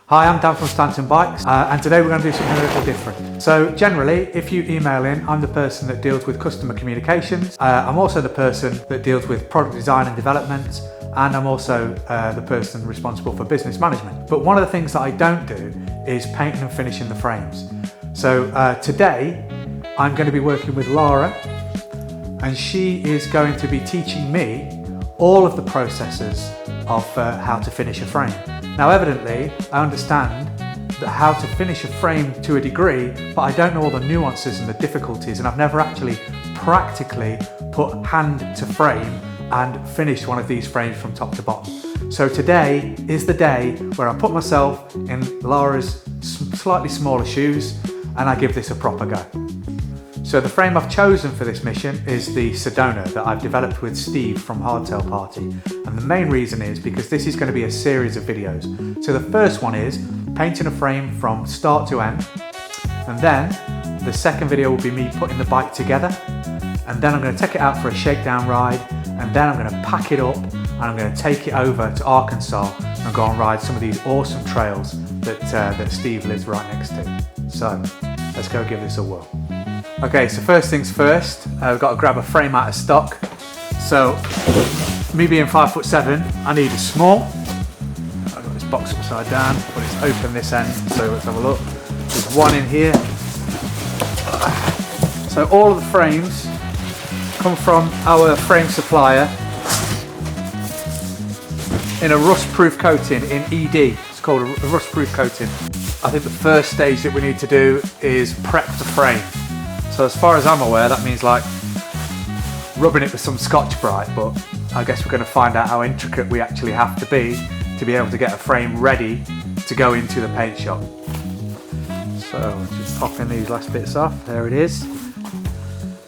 Hi, I'm Dan from Stanton Bikes, and today we're going to do something a little different. So generally, if you email in, I'm the person that deals with customer communications. I'm also the person that deals with product design and development, and I'm also the person responsible for business management. But one of the things that I don't do is painting and finishing the frames. So today, I'm going to be working with Lara, and she is going to be teaching me all of the processes of how to finish a frame. Now evidently, I understand that how to finish a frame to a degree, but I don't know all the nuances and the difficulties, and I've never actually practically put hand to frame and finished one of these frames from top to bottom. So today is the day where I put myself in Lara's slightly smaller shoes and I give this a proper go. So the frame I've chosen for this mission is the Sedona that I've developed with Steve from Hardtail Party. And the main reason is because this is going to be a series of videos. So the first one is painting a frame from start to end. And then the second video will be me putting the bike together. And then I'm going to take it out for a shakedown ride. And then I'm going to pack it up and I'm going to take it over to Arkansas and go and ride some of these awesome trails that Steve lives right next to. So let's go give this a whirl. Okay, so first things first, we've got to grab a frame out of stock. So, me being 5'7", I need a small. I've got this box upside down, but it's open this end, so let's have a look. There's one in here. So all of the frames come from our frame supplier in a rust-proof coating in ED. It's called a rust-proof coating. I think the first stage that we need to do is prep the frame. So as far as I'm aware, that means like rubbing it with some Scotch-Brite, but I guess we're going to find out how intricate we actually have to be able to get a frame ready to go into the paint shop. So just popping these last bits off, there it is.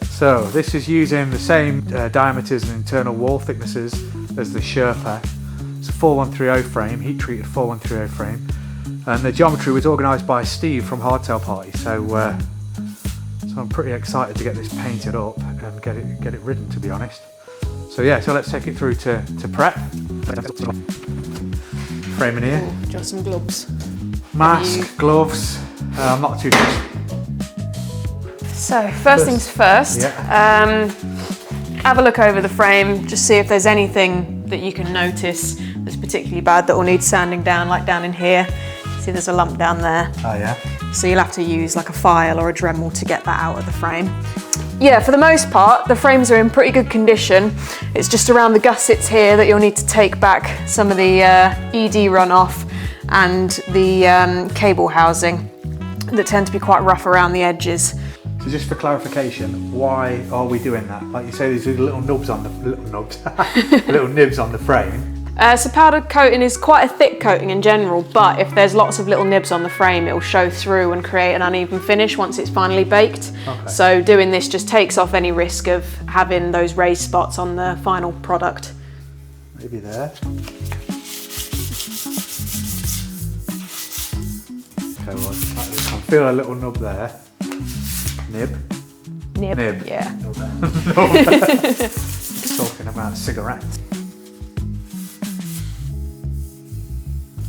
So this is using the same diameters and internal wall thicknesses as the Sherpa. It's a 4130 frame, heat treated 4130 frame. And the geometry was organised by Steve from Hardtail Party. So I'm pretty excited to get this painted up and get it ridden, to be honest. So yeah, so let's take it through to prep. Frame in here. Do you want some gloves? Mask, gloves. I'm not too good. So first things first. Yeah. Have a look over the frame, just see if there's anything that you can notice that's particularly bad that will need sanding down, like down in here. See, there's a lump down there. Oh yeah. So you'll have to use like a file or a Dremel to get that out of the frame. Yeah, for the most part, the frames are in pretty good condition. It's just around the gussets here that you'll need to take back some of the ED runoff and the cable housing that tend to be quite rough around the edges. So just for clarification, why are we doing that? Like you say, these little nubs on the little nibs on the frame. So powder coating is quite a thick coating in general, but if there's lots of little nibs on the frame, it will show through and create an uneven finish once it's finally baked. Okay. So doing this just takes off any risk of having those raised spots on the final product. Maybe there. Okay, well, I can feel a little nub there. Nib. Yeah. Talking about cigarettes.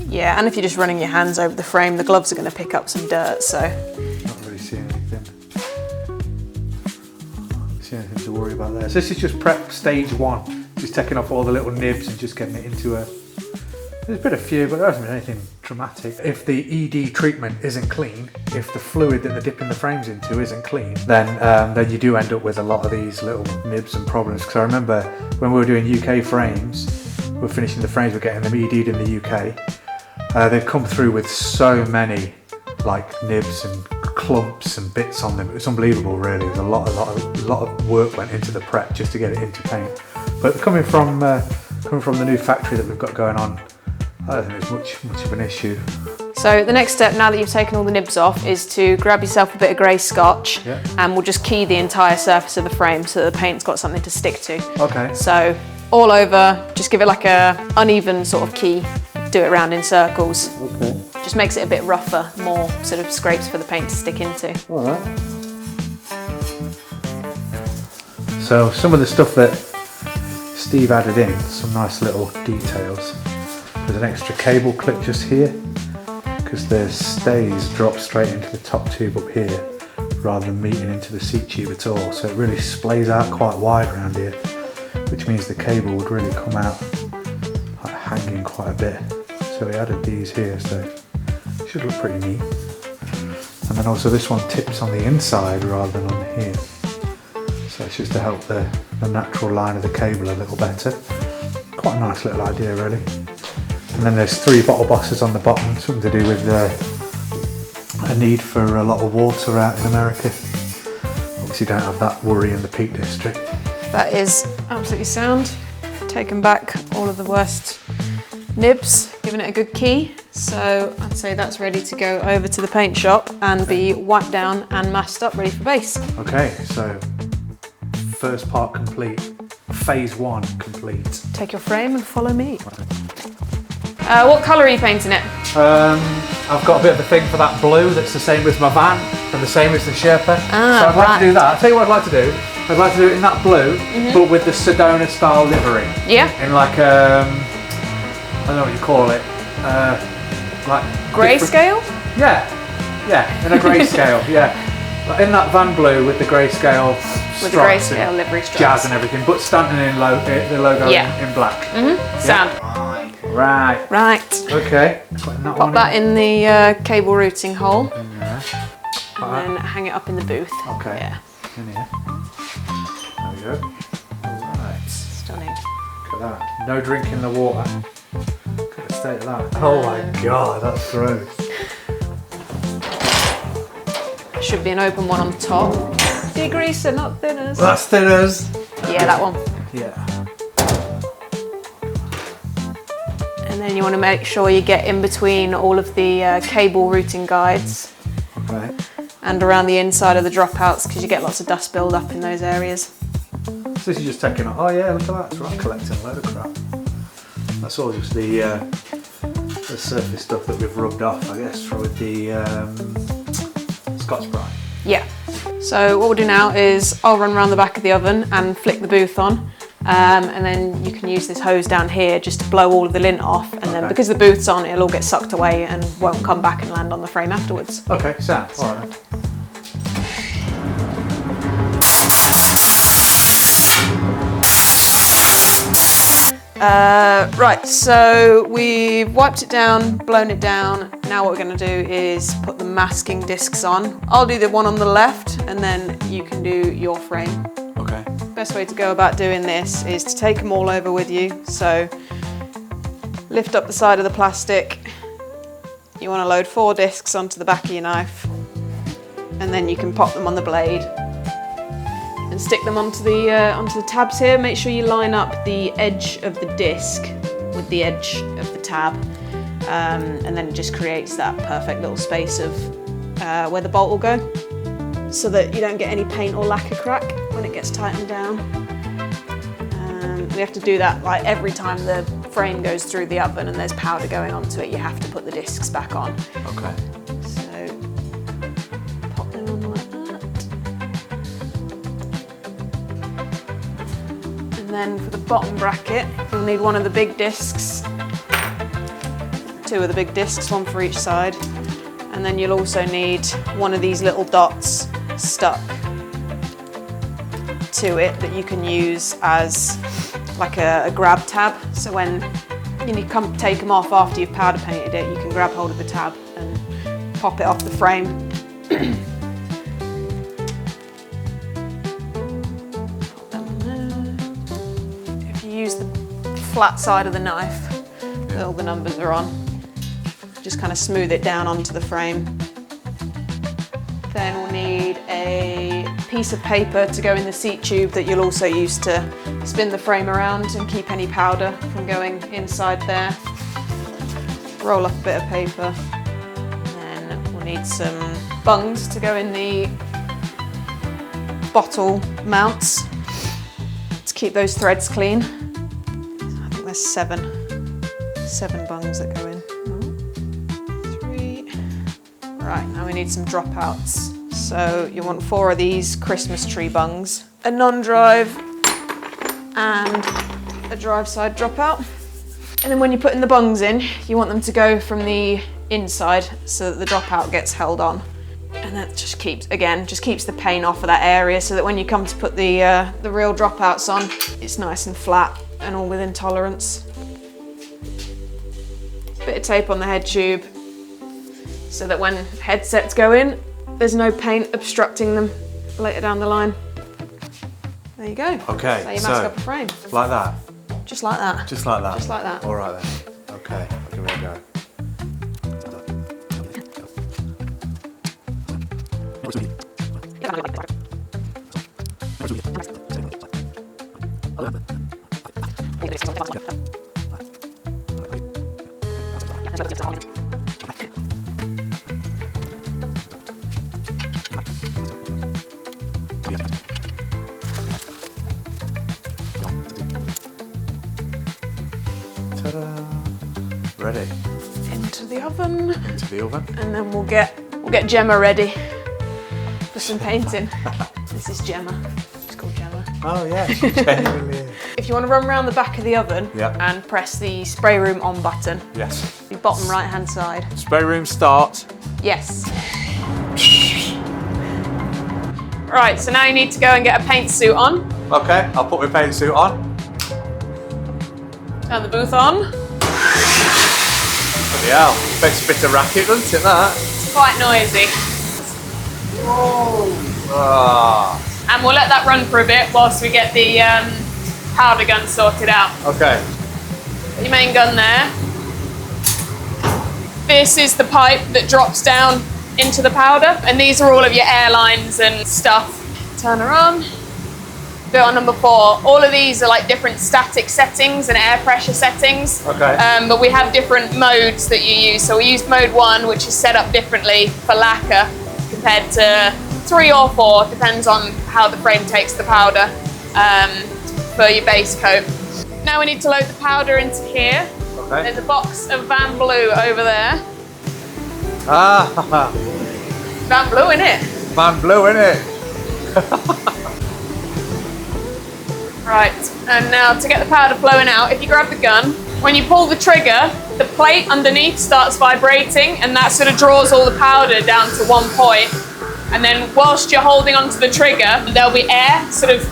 Yeah, and if you're just running your hands over the frame, the gloves are going to pick up some dirt, so. Not really seeing anything. Not seeing anything to worry about there. So this is just prep stage one. Just taking off all the little nibs and just getting it into a... There's been a few, but there hasn't been anything dramatic. If the ED treatment isn't clean, if the fluid that they're dipping the frames into isn't clean, then you do end up with a lot of these little nibs and problems. Because I remember when we were doing UK frames, we were finishing the frames, we're getting them ED'd in the UK. They've come through with so many like nibs and clumps and bits on them. It was unbelievable, really. There's a lot of work went into the prep just to get it into paint. But coming from the new factory that we've got going on, I don't think there's much of an issue. So the next step, now that you've taken all the nibs off, is to grab yourself a bit of grey Scotch, and we'll just key the entire surface of the frame so that the paint's got something to stick to. Okay. So all over, just give it like a uneven sort of key. Do it around in circles. Okay. Just makes it a bit rougher, more sort of scrapes for the paint to stick into. All right. So some of the stuff that Steve added in, some nice little details. There's an extra cable clip just here. because the stays drop straight into the top tube up here rather than meeting into the seat tube at all. So it really splays out quite wide around here, which means the cable would really come out like hanging quite a bit. So we added these here, so it should look pretty neat. And then also this one tips on the inside rather than on here. So it's just to help the natural line of the cable a little better. Quite a nice little idea really. And then there's 3 bottle boxes on the bottom, something to do with a need for a lot of water out in America. Obviously don't have that worry in the Peak District. That is absolutely sound. Taken back all of the worst nibs, giving it a good key. So I'd say that's ready to go over to the paint shop and be wiped down and masked up, ready for base. Okay, so first part complete. Phase 1 complete. Take your frame and follow me. What colour are you painting it? I've got a bit of a thing for that blue that's the same as my van and the same as the Sherpa. So I'd like to do that. I'll tell you what I'd like to do. I'd like to do it in that blue, but with the Sedona style livery. Yeah. In like, I don't know what you call it. Like Grayscale? Yeah, in a grayscale, yeah. Like in that van blue with the grayscale stripes. With the grayscale livery stripes. Jazz and everything, but Stanton in the logo in black. Sound. Right. Okay. Pop that in the cable routing hole. In there. And then hang it up in the booth. Okay. Yeah. In here. There we go. Alright. Stunning. Look at that. No drinking the water. Look at the state of that. Oh my god, that's gross. Should be an open one on top. Degreaser, not thinners. That's thinners. Yeah, that one. Yeah. And then you want to make sure you get in between all of the cable routing guides. Okay. And around the inside of the dropouts, because you get lots of dust build up in those areas. So this is just taking, oh yeah, look at that, it's right, collecting a load of crap. That's all just the surface stuff that we've rubbed off, I guess, with the Scotch Brite. Yeah. So what we'll do now is I'll run around the back of the oven and flick the booth on. And then you can use this hose down here just to blow all of the lint off, and then because the booth's on, it'll all get sucked away and won't come back and land on the frame afterwards. Okay, so alright. Right, so we've wiped it down, blown it down. Now what we're going to do is put the masking discs on. I'll do the one on the left and then you can do your frame. Okay. Best way to go about doing this is to take them all over with you. So lift up the side of the plastic. You want to load 4 discs onto the back of your knife, and then you can pop them on the blade and stick them onto the tabs here. Make sure you line up the edge of the disc with the edge of the tab, and then it just creates that perfect little space of where the bolt will go, so that you don't get any paint or lacquer crack when it gets tightened down. We have to do that like every time the frame goes through the oven and there's powder going onto it. You have to put the discs back on. Okay. So pop them on like that. And then for the bottom bracket, you'll need one of the big discs. 2 of the big discs, 1 for each side. And then you'll also need one of these little dots stuck to it that you can use as like a grab tab. So when you come take them off after you've powder painted it, you can grab hold of the tab and pop it off the frame. If you use the flat side of the knife that all the numbers are on, just kind of smooth it down onto the frame. Then we'll need a piece of paper to go in the seat tube that you'll also use to spin the frame around and keep any powder from going inside there. Roll up a bit of paper. And then we'll need some bungs to go in the bottle mounts to keep those threads clean. I think there's 7 bungs that go in. 3. Right, now we need some dropouts. So you want 4 of these Christmas tree bungs, a non-drive and a drive side dropout. And then when you're putting the bungs in, you want them to go from the inside so that the dropout gets held on. And that just keeps the paint off of that area so that when you come to put the real dropouts on, it's nice and flat and all within tolerance. Bit of tape on the head tube so that when headsets go in, there's no paint obstructing them later down the line. There you go. Okay, so you mask up a frame. Like that? Just like that. Just like that? Just like that. All right then. Okay, I'll give it a go. Ta-da! Ready. Into the oven. Into the oven. And then we'll get Gemma ready for some painting. This is Gemma. She's called Gemma. Oh yeah, she genuinely is. If you want to run around the back of the oven Yep. and press the spray room on button. Yes. The bottom right hand side. Spray room start. Yes. Right, so now you need to go and get a paint suit on. Okay, I'll put my paint suit on. Turn the booth on. Bloody hell, best bit of racket, doesn't it, that? It's quite noisy. Ah. And we'll let that run for a bit whilst we get the powder gun sorted out. Okay. Put your main gun there. This is the pipe that drops down into the powder, and these are all of your air lines and stuff. Turn her on. Do it on number 4. All of these are like different static settings and air pressure settings. Okay. But we have different modes that you use. So we use mode 1, which is set up differently for lacquer compared to 3 or 4, depends on how the frame takes the powder for your base coat. Now we need to load the powder into here. Okay. There's a box of Van Blue over there. Ah. Van Blue in it. Van Blue, innit? Right, and now to get the powder flowing out, if you grab the gun, when you pull the trigger, the plate underneath starts vibrating, and that sort of draws all the powder down to one point. And then whilst you're holding onto the trigger, there'll be air sort of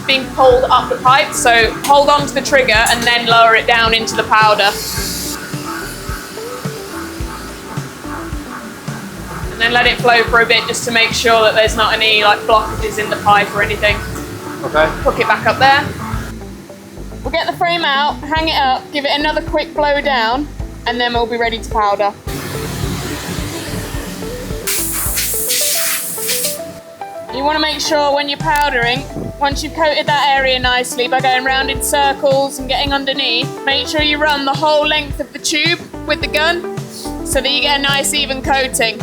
being pulled up the pipe. So hold on to the trigger and then lower it down into the powder. And then let it flow for a bit just to make sure that there's not any like blockages in the pipe or anything. Okay. Hook it back up there. We'll get the frame out, hang it up, give it another quick blow down, and then we'll be ready to powder. You want to make sure when you're powdering, once you've coated that area nicely by going round in circles and getting underneath, make sure you run the whole length of the tube with the gun so that you get a nice even coating.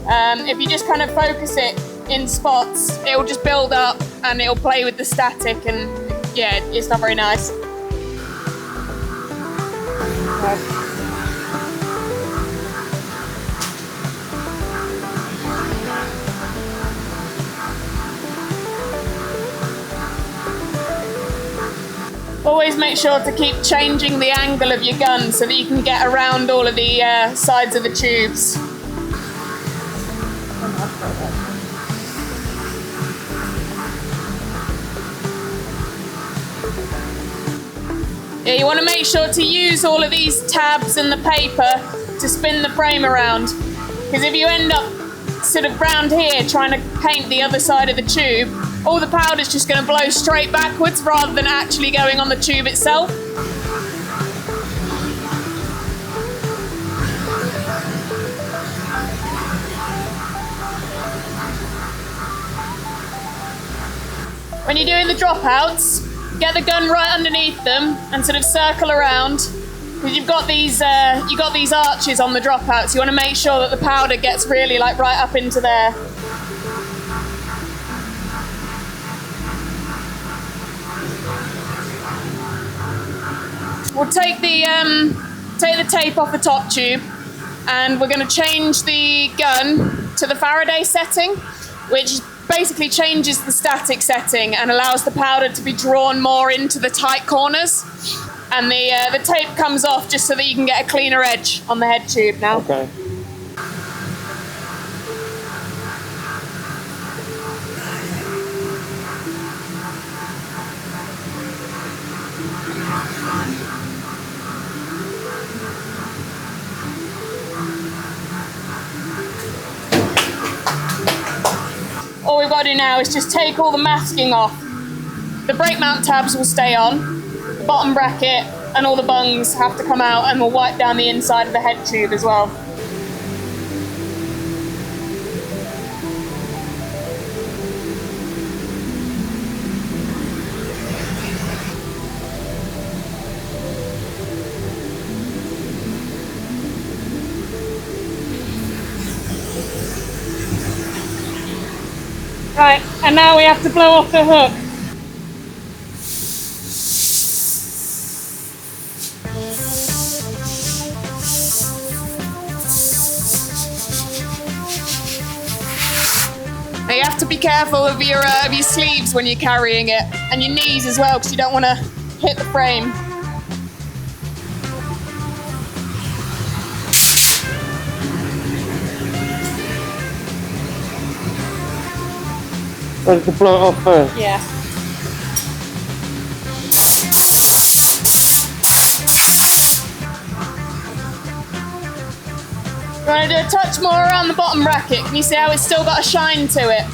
If you just kind of focus it in spots, it will just build up and it'll play with the static, and yeah, it's not very nice. Always make sure to keep changing the angle of your gun so that you can get around all of the sides of the tubes. Yeah, you want to make sure to use all of these tabs and the paper to spin the frame around, because if you end up sort of round here trying to paint the other side of the tube, all the powder's just going to blow straight backwards rather than actually going on the tube itself. When you're doing the dropouts, get the gun right underneath them and sort of circle around, because you've got these arches on the dropouts. You want to make sure that the powder gets really like right up into there. We'll take the tape off the top tube, and we're going to change the gun to the Faraday setting, which basically changes the static setting and allows the powder to be drawn more into the tight corners. And the tape comes off just so that you can get a cleaner edge on the head tube now. Okay. we've got to do now is just take all the masking off. The brake mount tabs will stay on, the bottom bracket and all the bungs have to come out, and we'll wipe down the inside of the head tube as well. Right, and now we have to blow off the hook. Now you have to be careful of your sleeves when you're carrying it, and your knees as well, because you don't want to hit the frame. So to blow it off first? Yeah. You want to do a touch more around the bottom bracket. Can you see how it's still got a shine to it?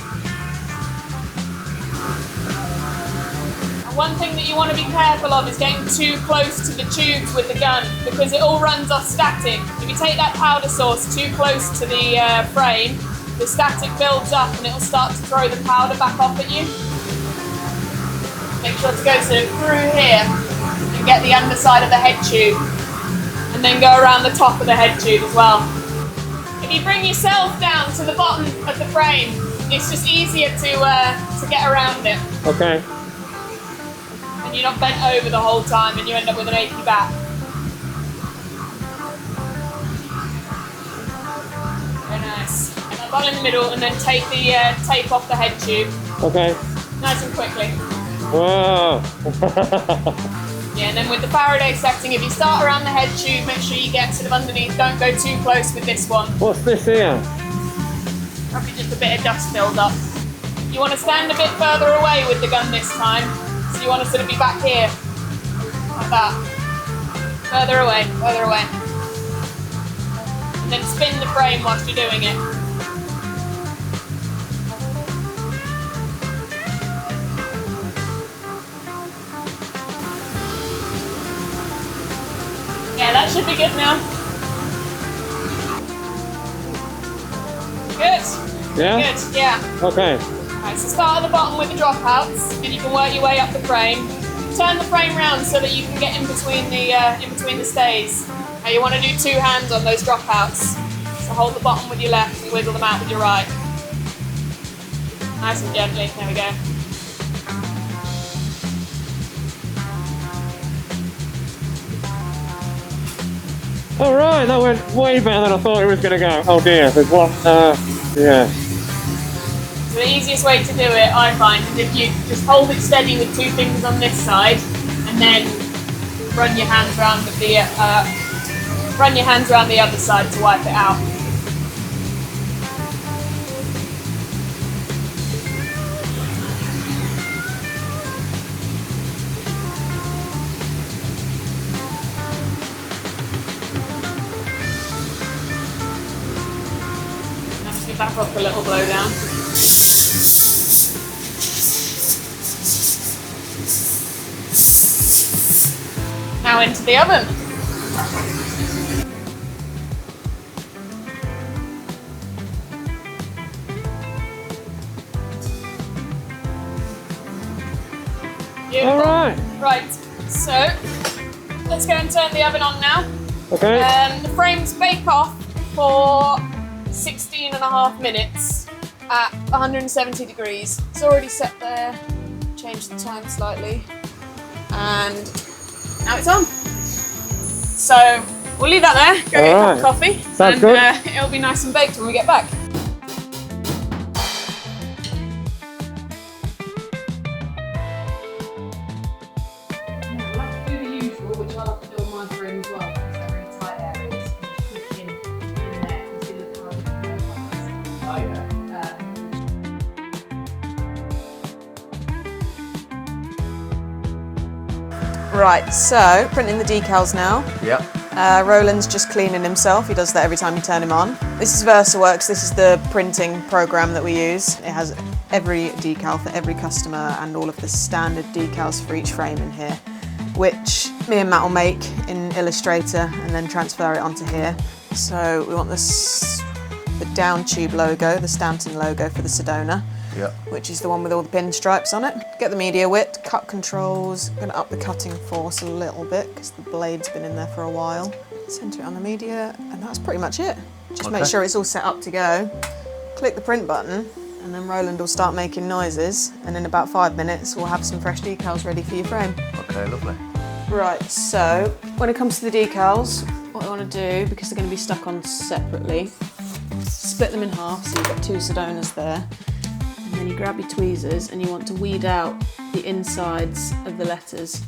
And one thing that you want to be careful of is getting too close to the tubes with the gun, because it all runs off static. If you take that powder source too close to the frame, the static builds up and it'll start to throw the powder back off at you. Make sure to go through here and get the underside of the head tube, and then go around the top of the head tube as well. If you bring yourself down to the bottom of the frame, it's just easier to get around it. Okay. And you're not bent over the whole time and you end up with an achy back. Very nice. Bottom in the middle, and then take the tape off the head tube. Okay. Nice and quickly. Wow. Yeah, and then with the Faraday setting, if you start around the head tube, make sure you get sort of underneath. Don't go too close with this one. What's this here? Probably just a bit of dust filled up. You want to stand a bit further away with the gun this time. So you want to sort of be back here. Like that. Further away, further away. And then spin the frame whilst you're doing it. Yeah, that should be good now. Good. Yeah? Good, yeah. Okay. Right, so start at the bottom with the dropouts, and you can work your way up the frame. Turn the frame round so that you can get in between the stays. Now you want to do two hands on those dropouts. So hold the bottom with your left and wiggle them out with your right. Nice and gently. There we go. All right, that went way better than I thought it was going to go. Oh dear, there's one. Yeah. So the easiest way to do it, I find, is if you just hold it steady with two fingers on this side, and then run your hands around with the other side to wipe it out. Back up a little blow down. Now into the oven. Beautiful. All right. Right, so let's go and turn the oven on now. Okay. The frames bake off for 16.5 minutes at 170 degrees. It's already set there. Change the time slightly. And now it's on. So we'll leave that there, go get a cup of coffee. Sounds good. It'll be nice and baked when we get back. I'll have to do the usual, which I'll have to do on my frame as well, because they're really tight areas. Push in there, you see the colour. Oh yeah. Right, so printing the decals now. Yep. Roland's just cleaning himself. He does that every time you turn him on. This is VersaWorks. This is the printing program that we use. It has every decal for every customer and all of the standard decals for each frame in here, which me and Matt will make in Illustrator and then transfer it onto here. So we want the down tube logo, the Stanton logo for the Sedona. Yep. Which is the one with all the pinstripes on it. Get the media width, cut controls, going to up the cutting force a little bit because the blade's been in there for a while. Center it on the media, and that's pretty much it. Just make sure it's all set up to go. Click the print button, and then Roland will start making noises, and in about 5 minutes we'll have some fresh decals ready for your frame. Okay, lovely. Right, so when it comes to the decals, what I want to do, because they're going to be stuck on separately, split them in half so you've got 2 Sedonas there. And then you grab your tweezers and you want to weed out the insides of the letters.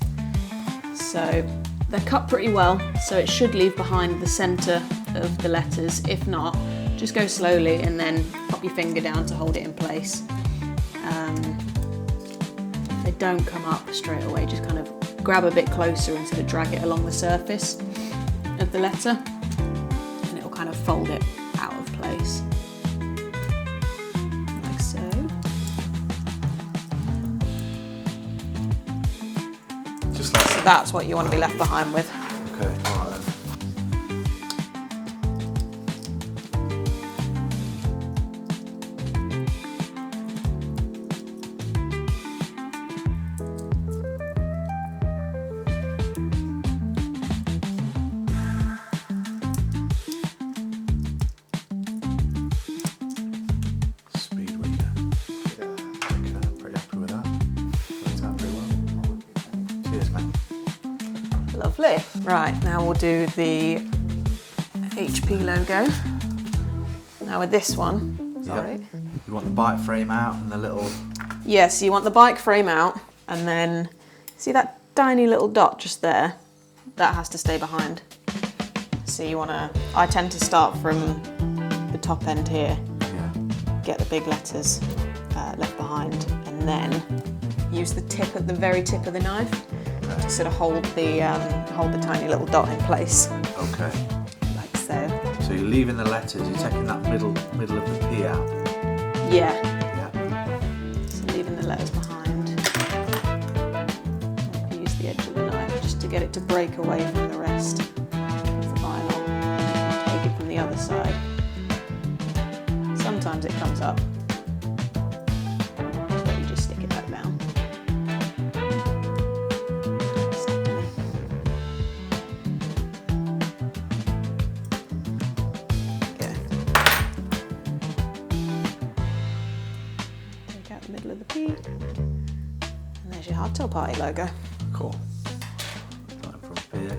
So they're cut pretty well, so it should leave behind the centre of the letters. If not, just go slowly and then pop your finger down to hold it in place. If they don't come up straight away, just kind of grab a bit closer and sort of drag it along the surface of the letter, and it will kind of fold it out of place. So that's what you want to be left behind with. Okay, all right then. Speed reader. Yeah, okay, I'm pretty happy with that. Worked out pretty well. Cheers, mate. Lovely. Right, now we'll do the HP logo. Now with this one, sorry. You want the bike frame out and the little... Yes, you want the bike frame out, and then see that tiny little dot just there? That has to stay behind. So you want to, I tend to start from the top end here, get the big letters left behind, and then use the tip at the very tip of the knife to sort of hold the tiny little dot in place. Okay. Like so. So you're leaving the letters, you're taking that middle of the P out. Yeah. Yeah. So leaving the letters behind. Use the edge of the knife just to get it to break away from the rest of the vinyl. Take it from the other side. Sometimes it comes up, but you just stick it back down. Middle of the P, and there's your Hardtail Party logo. Cool. Starting from here.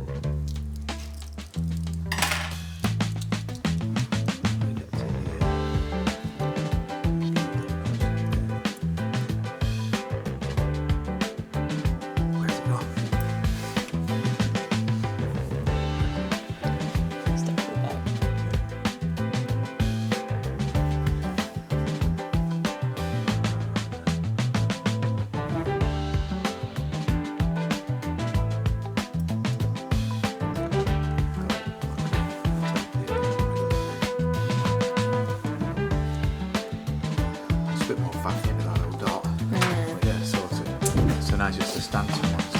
Where's it gone? Step it back. Bit more faffy with that little dot. Yeah, sorted. So now just the Stanton ones.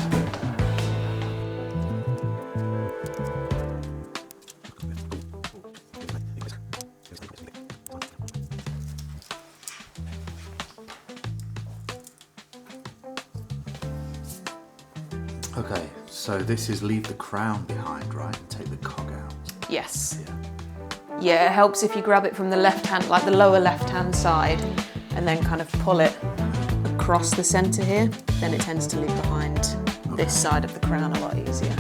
Okay, so this is leave the crown behind, right? And take the cog out. Yes. Yeah. Yeah, it helps if you grab it from the left hand, like the lower left hand side, and then kind of pull it across the centre here, then it tends to leave behind this side of the crown a lot easier.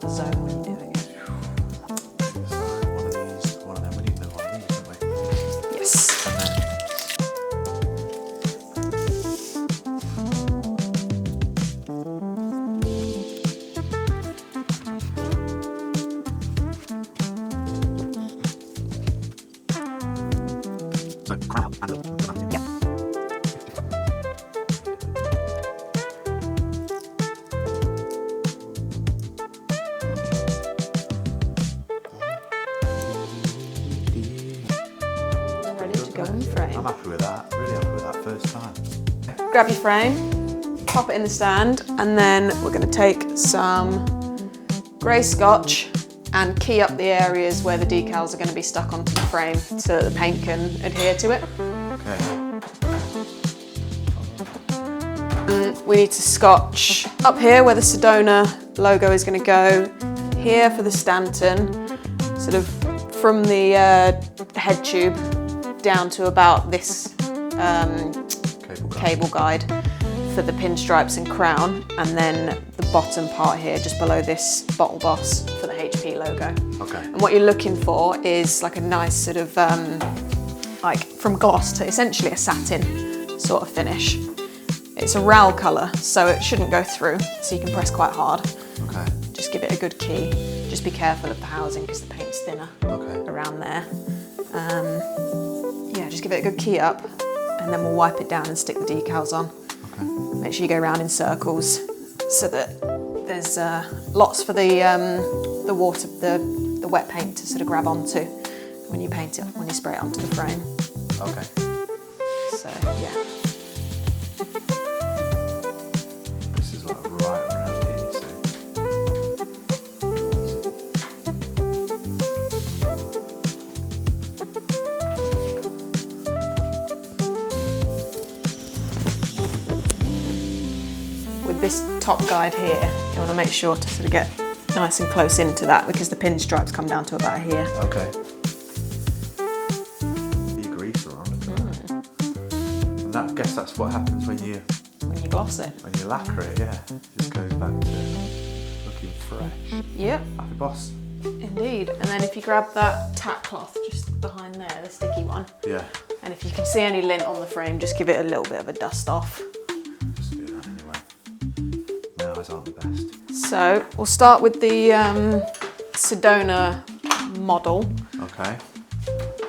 the zone when you're doing it. One of them, we need another one of these, don't we? Yes. So crown and Yeah. Ready to go in the frame. I'm happy with that, really happy with that first time. Grab your frame, pop it in the stand, and then we're going to take some grey scotch and key up the areas where the decals are going to be stuck onto the frame so that the paint can adhere to it. Okay. We need to scotch up here where the Sedona logo is going to go, here for the Stanton, sort of from the head tube down to about this cable guide for the pinstripes and crown, and then the bottom part here just below this bottle boss for the HP logo. Okay. And what you're looking for is like a nice sort of like from gloss to essentially a satin sort of finish. It's a RAL colour, so it shouldn't go through, so you can press quite hard. Okay. Just give it a good key. Just be careful of the housing because the paint's thinner around there. Yeah, just give it a good key up, and then we'll wipe it down and stick the decals on. Okay. Make sure you go around in circles so that there's lots for the water, the wet paint to sort of grab onto when you paint it, when you spray it onto the frame. Okay. So yeah. This is like right around here, so. With this top guide here, you want to make sure to sort of get nice and close into that because the pinstripes come down to about here. Okay. You grease around it. And that, I guess that's what happens when you Gloss it. lacquer it, yeah. It just goes back to looking fresh. Yep, Happy boss. indeed. And then if you grab that tack cloth just behind there, the sticky one, Yeah. and if you can see any lint on the frame, just give it a little bit of a dust off. Just do that anyway. My eyes aren't the best. So we'll start with the Sedona model, Okay.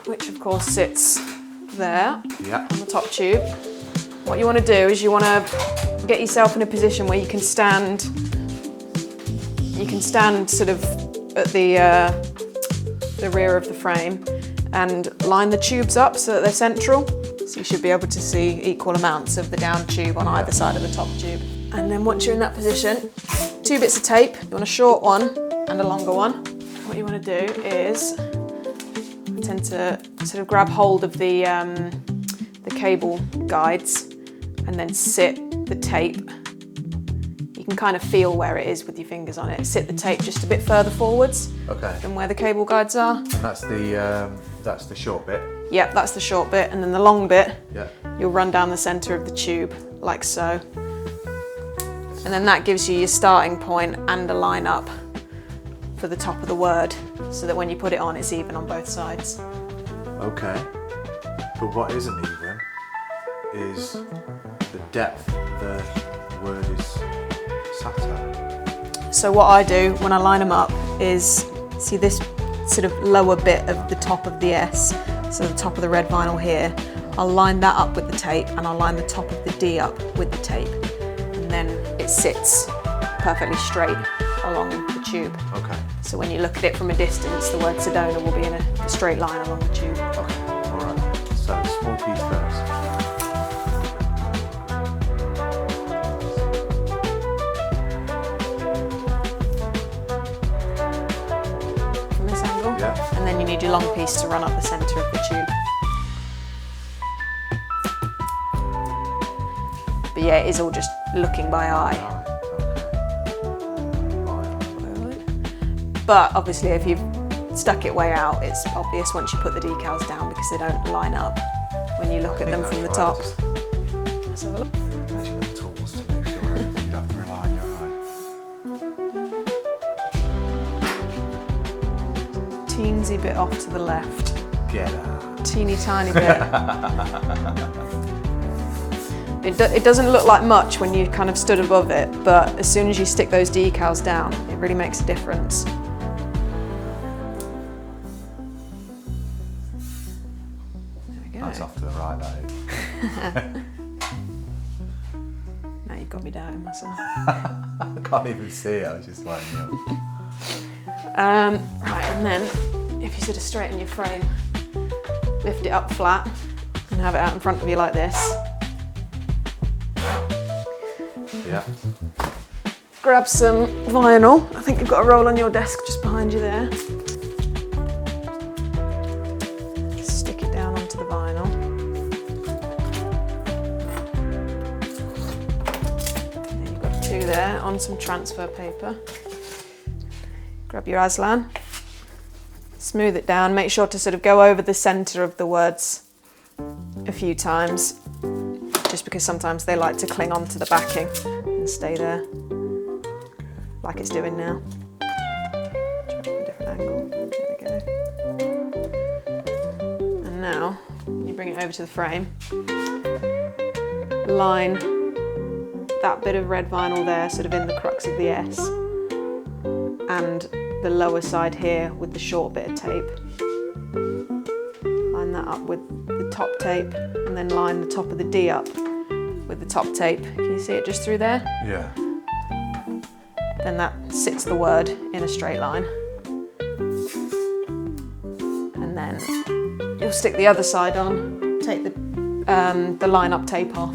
which of course sits there Yeah. on the top tube. What you want to do is you want to get yourself in a position where you can stand sort of at the rear of the frame and line the tubes up so that they're central. So you should be able to see equal amounts of the down tube on either side of the top tube. And then once you're in that position, 2 bits of tape. You want a short one and a longer one. What you want to do is tend to sort of grab hold of the cable guides and then sit the tape. You can kind of feel where it is with your fingers on it. Sit the tape just a bit further forwards Okay. than where the cable guides are. And that's the short bit. Yep, that's the short bit, and then the long bit, Yeah. you'll run down the centre of the tube, like so. And then that gives you your starting point and a line up for the top of the word, so that when you put it on, it's even on both sides. Okay. But what isn't even is the depth the word is sat at. So what I do when I line them up is, see this sort of lower bit of the top of the S, so the top of the red vinyl here, I'll line that up with the tape, and I'll line the top of the D up with the tape. And then it sits perfectly straight along the tube. Okay. So when you look at it from a distance, the word Sedona will be in a straight line along the tube. Okay. Alright. So small piece first. From this angle. Yeah. And then you need your long piece to run up the centre of the tube. But yeah, it is all just looking by eye. But obviously if you've stuck it way out, it's obvious once you put the decals down because they don't line up when you look at them from the top. Let's have a look. Measure the tools to make sure you don't rely on your eye. teensy bit off to the left. Get out. Teeny tiny bit. It doesn't look like much when you kind of stood above it, but as soon as you stick those decals down, it really makes a difference. There we go. That's off to the right, that is. Now you've got me doubting myself. I can't even see it, I was just lining you up. Right, and then if you sort of straighten your frame, lift it up flat and have it out in front of you like this. Yeah. Grab some vinyl. I think you've got a roll on your desk just behind you there. Stick it down onto the vinyl. And then you've got two there on some transfer paper. Grab your Aslan. Smooth it down. Make sure to sort of go over the centre of the words a few times, just because sometimes they like to cling onto the backing and stay there, like it's doing now. Try a different angle. There we go. And now you bring it over to the frame. Line that bit of red vinyl there, sort of in the crux of the S, and the lower side here with the short bit of tape. Line that up with the top tape, and then line the top of the D up with the top tape. Can you see it just through there? Yeah. Then that sits the word in a straight line. And then you'll stick the other side on, take the line up tape off,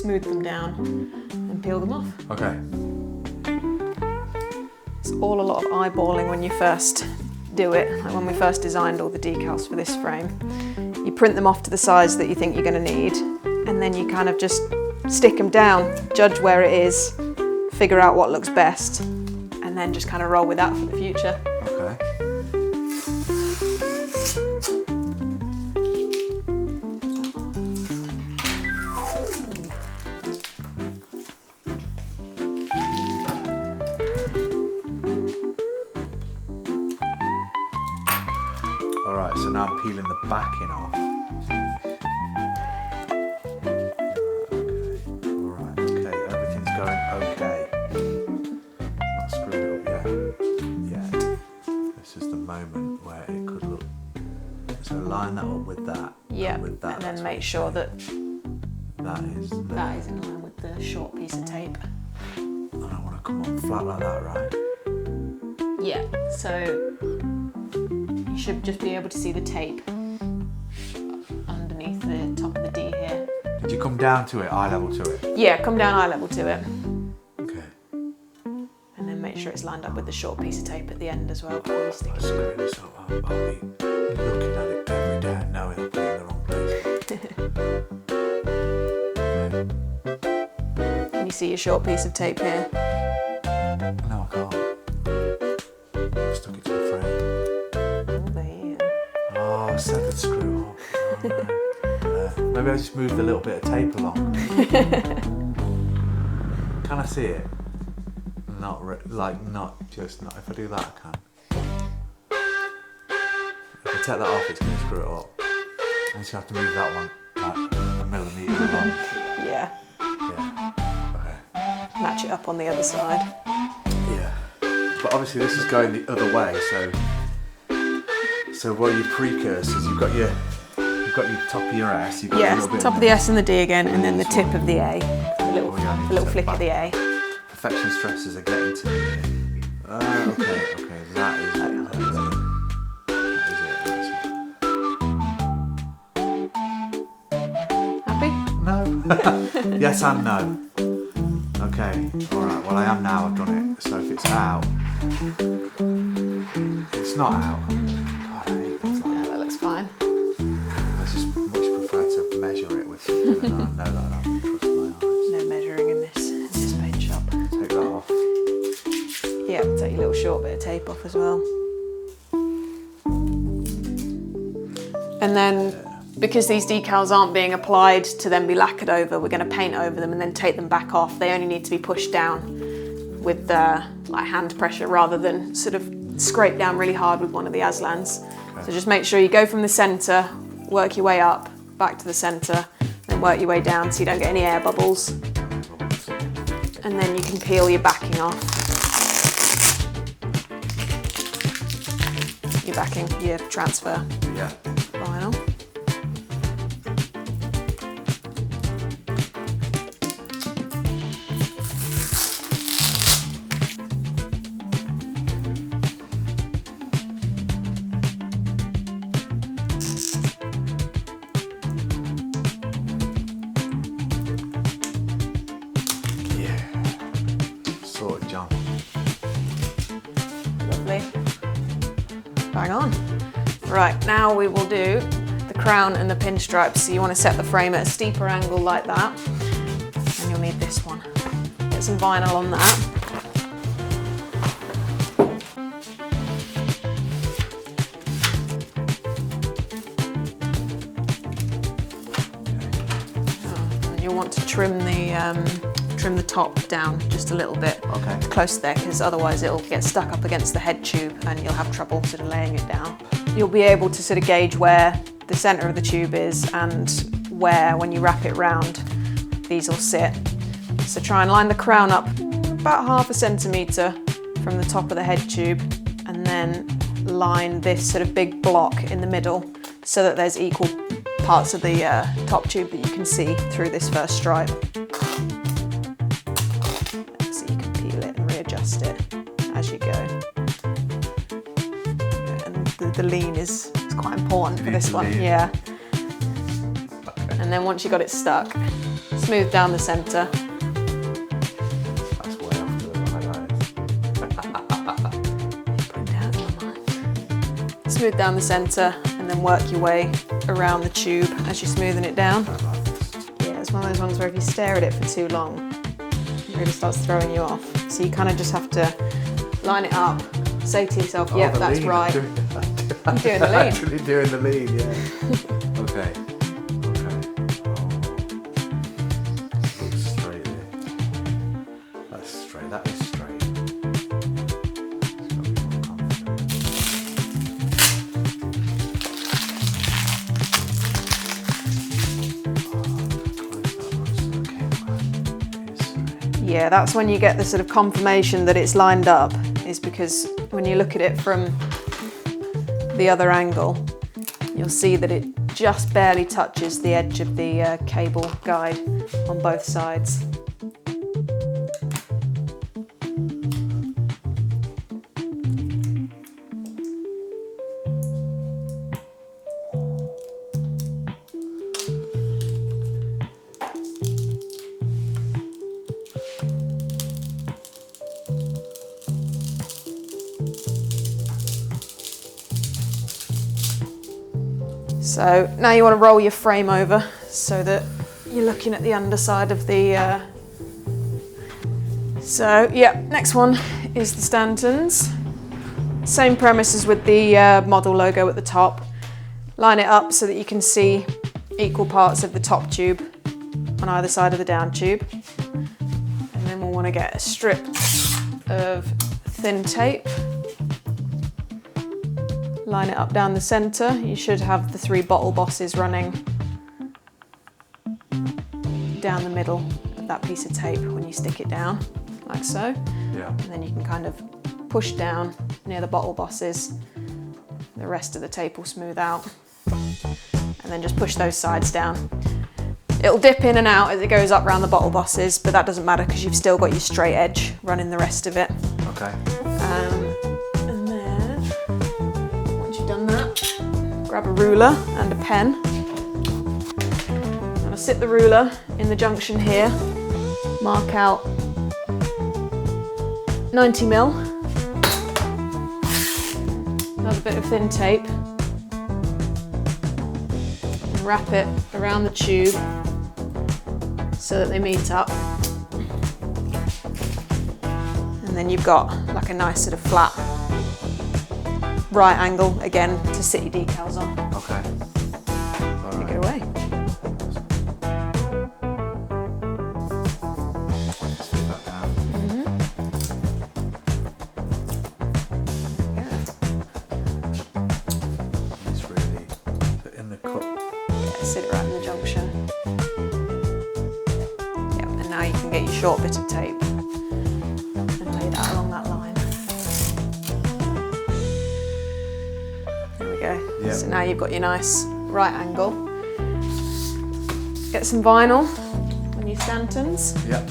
smooth them down, and peel them off. Okay. It's all a lot of eyeballing when you first do it. Like when we first designed all the decals for this frame, you print them off to the size that you think you're going to need, and then you kind of just stick them down, judge where it is, figure out what looks best, and then just kind of roll with that for the future. Okay. Alright, so now I'm peeling the backing off. Alright, okay, everything's going okay. Not screwed it up yet. This is the moment where it could look. So line that up with that. Yeah, with that, and then that's make what sure that that is. that is in line with the short piece of tape. I don't want to come on flat like that, right? Yeah, so you should just be able to see the tape underneath the top of the D here. Did you come down to it, eye level to it? Yeah, come down eye level to it. Okay. And then make sure it's lined up with the short piece of tape at the end as well before you stick Let's it. screw this up. I'll be looking at it every day and knowing I'm putting it in the wrong place. Can you see your short piece of tape here? No, I can't. Stuck it to the frame. Oh, there. Oh, severed screw off. Oh, no. Maybe I just moved a little bit of tape along. Can I see it? Not just. If I do that, I can. If I take that off, it's going to screw it up. I just have to move that one like a millimetre along. Yeah. Yeah. Okay. Match it up on the other side. Yeah. But obviously this is going the other way, so what are your precursors? You've got your top of your S. You've got a Yeah, little bit top of the S and the D again, and then the tip of the A. The little flick of the A. Perfection stresses are getting to me. Okay, that is it. Happy? No. Yes and no. Okay, alright, well I am now, I've done it. So if it's out, it's not out. God, I hate things like Yeah, that looks fine. I just much prefer to measure it with something, and I know that I don't trust my eyes. No measuring in this paint shop. Take that off. Yeah, take your little short bit of tape off as well. And then, because these decals aren't being applied to then be lacquered over, we're going to paint over them and then take them back off. They only need to be pushed down with like hand pressure rather than sort of scrape down really hard with one of the Aslans. So just make sure you go from the centre, work your way up, back to the centre, then work your way down so you don't get any air bubbles. And then you can peel your backing off. Your backing, your transfer vinyl. Lovely. Bang on. Right, now we will do the crown and the pinstripes. So you want to set the frame at a steeper angle like that. And you'll need this one. Get some vinyl on that. And you'll want to trim the top down just a little bit close there, because otherwise it'll get stuck up against the head tube and you'll have trouble sort of laying it down. You'll be able to sort of gauge where the centre of the tube is and where, when you wrap it round, these will sit. So try and line the crown up about 0.5 centimetre from the top of the head tube, and then line this sort of big block in the middle so that there's equal parts of the top tube that you can see through this first stripe. Adjust it as you go. And the lean is quite important for this one. Yeah. Okay. And then once you got it stuck, smooth down the centre. That's way off to the right. Smooth down the centre and then work your way around the tube as you're smoothing it down. Yeah, it's one of those ones where if you stare at it for too long, it really starts throwing you off. So you kind of just have to line it up, say to yourself, yep, that's right. I'm doing the lean. Actually doing the lean, yeah. Okay. Looks straight there. That's straight, that is straight. It's got to be more confident. Yeah, that's when you get the sort of confirmation that it's lined up, is because when you look at it from the other angle, you'll see that it just barely touches the edge of the cable guide on both sides. So now you want to roll your frame over so that you're looking at the underside of the... So yeah, next one is the Stantons. Same premise as with the model logo at the top. Line it up so that you can see equal parts of the top tube on either side of the down tube. And then we'll want to get a strip of thin tape. Line it up down the centre. You should have the 3 bottle bosses running down the middle of that piece of tape when you stick it down, like so. Yeah. And then you can kind of push down near the bottle bosses. The rest of the tape will smooth out. And then just push those sides down. It'll dip in and out as it goes up around the bottle bosses, but that doesn't matter because you've still got your straight edge running the rest of it. Okay. And then, once you've done that, grab a ruler and a pen. I'm going to sit the ruler in the junction here, mark out 90mm, another bit of thin tape, and wrap it around the tube so that they meet up. And then you've got like a nice sort of flat right angle again to sit your decals on. Okay. Take it away. Stick that down. Yeah. sit it right in the junction. Yep, and now you can get your short bit of tape and lay that along that line. There we go. Yep. So now you've got your nice right angle. Get some vinyl on your Stantons. Yep.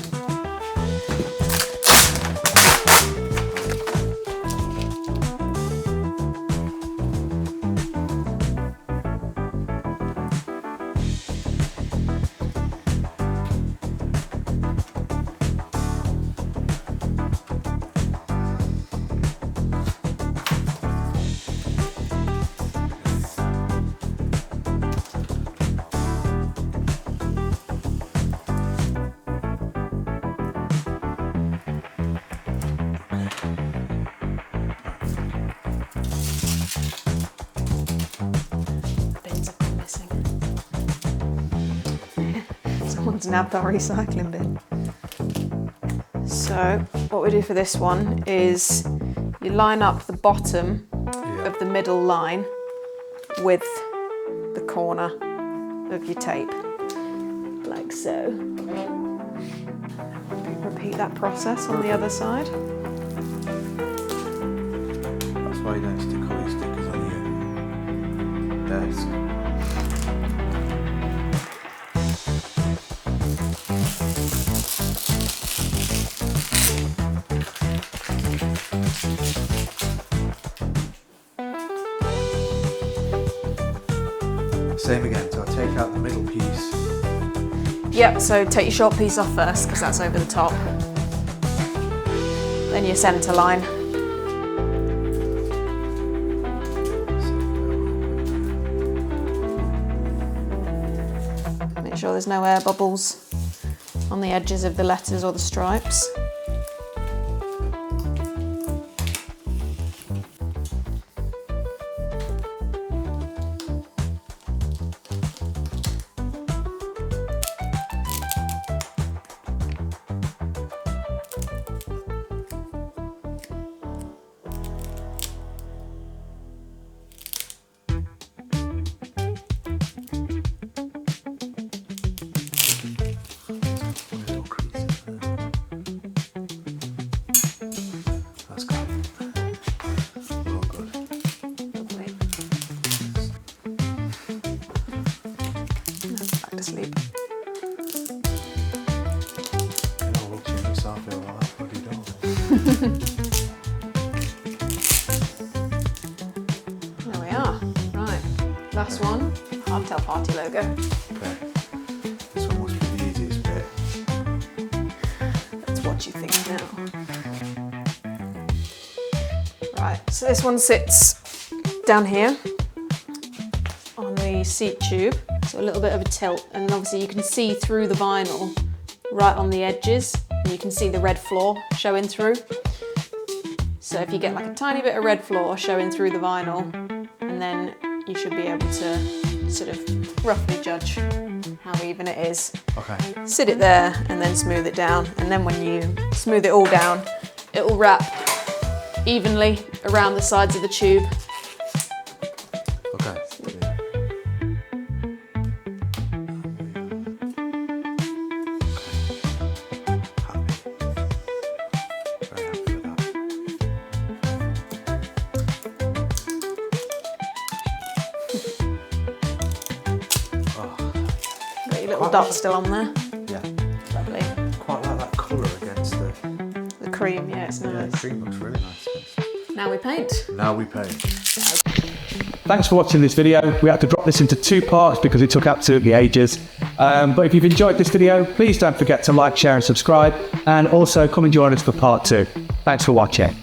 Someone's nabbed our recycling bin. So what we do for this one is you line up the bottom of the middle line with the corner of your tape, like so. Repeat that process on the other side. That's why you don't stick all your stickers on your desk. Same again, so I take out the middle piece. Yep, so take your short piece off first because that's over the top. Then your centre line. Make sure there's no air bubbles on the edges of the letters or the stripes. Sleep. There we are. Right, last one. Hardtail party logo. Okay. This one must be the easiest bit. That's what you think now. Right, so this one sits down here on the seat tube. So a little bit of a tilt, and obviously you can see through the vinyl right on the edges, and you can see the red floor showing through. So if you get like a tiny bit of red floor showing through the vinyl, and then you should be able to sort of roughly judge how even it is. Okay. Sit it there and then smooth it down, and then when you smooth it all down, it will wrap evenly around the sides of the tube. Okay. Little dot still on there. Yeah. Lovely. Quite like that colour against The cream, yeah, it's nice. Yeah, the cream looks really nice. Now we paint. Now we paint. Thanks for watching this video. We had to drop this into 2 parts because it took absolutely ages. But if you've enjoyed this video, please don't forget to like, share and subscribe, and also come and join us for part 2. Thanks for watching.